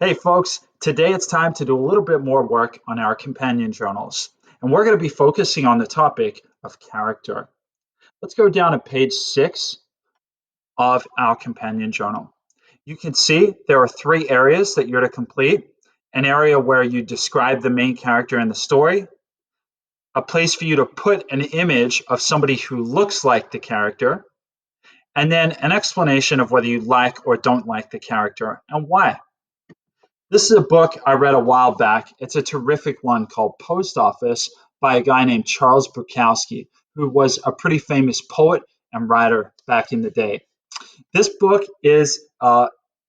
Hey folks, today it's time to do a little bit more work on our companion journals. And we're going to be focusing on the topic of character. Let's go down to page 6 of our companion journal. You can see there are 3 areas that you're to complete. An area where you describe the main character in the story, a place for you to put an image of somebody who looks like the character, and then an explanation of whether you like or don't like the character and why. This is a book I read a while back. It's a terrific one called Post Office by a guy named Charles Bukowski, who was a pretty famous poet and writer back in the day. This book is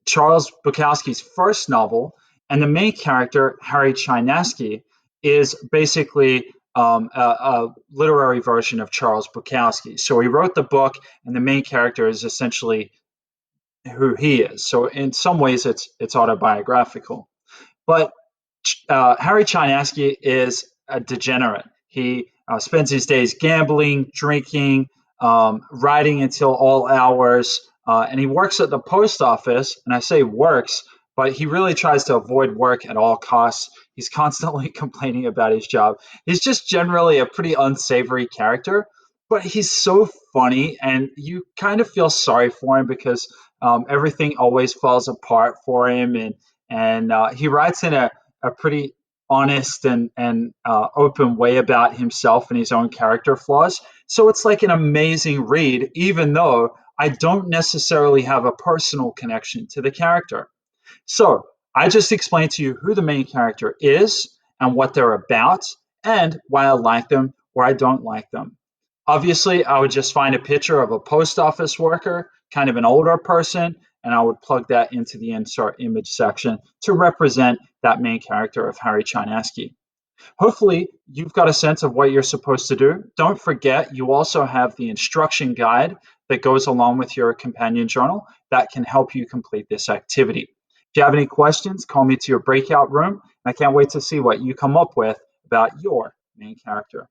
Charles Bukowski's first novel, and the main character, Harry Chinaski, is basically a literary version of Charles Bukowski. So he wrote the book, and the main character is essentially who he is. So in some ways, it's autobiographical. But Harry Chinaski is a degenerate. He spends his days gambling, drinking, riding until all hours, and he works at the post office. And I say works, but he really tries to avoid work at all costs. He's constantly complaining about his job. He's just generally a pretty unsavory character, but he's so funny, and you kind of feel sorry for him because everything always falls apart for him, and he writes in a pretty honest and open way about himself and his own character flaws. So it's like an amazing read, even though I don't necessarily have a personal connection to the character. So I just explained to you who the main character is and what they're about and why I like them or I don't like them. Obviously, I would just find a picture of a post office worker, kind of an older person, and I would plug that into the insert image section to represent that main character of Harry Chinaski. Hopefully, you've got a sense of what you're supposed to do. Don't forget, you also have the instruction guide that goes along with your companion journal that can help you complete this activity. If you have any questions, call me to your breakout room. I can't wait to see what you come up with about your main character.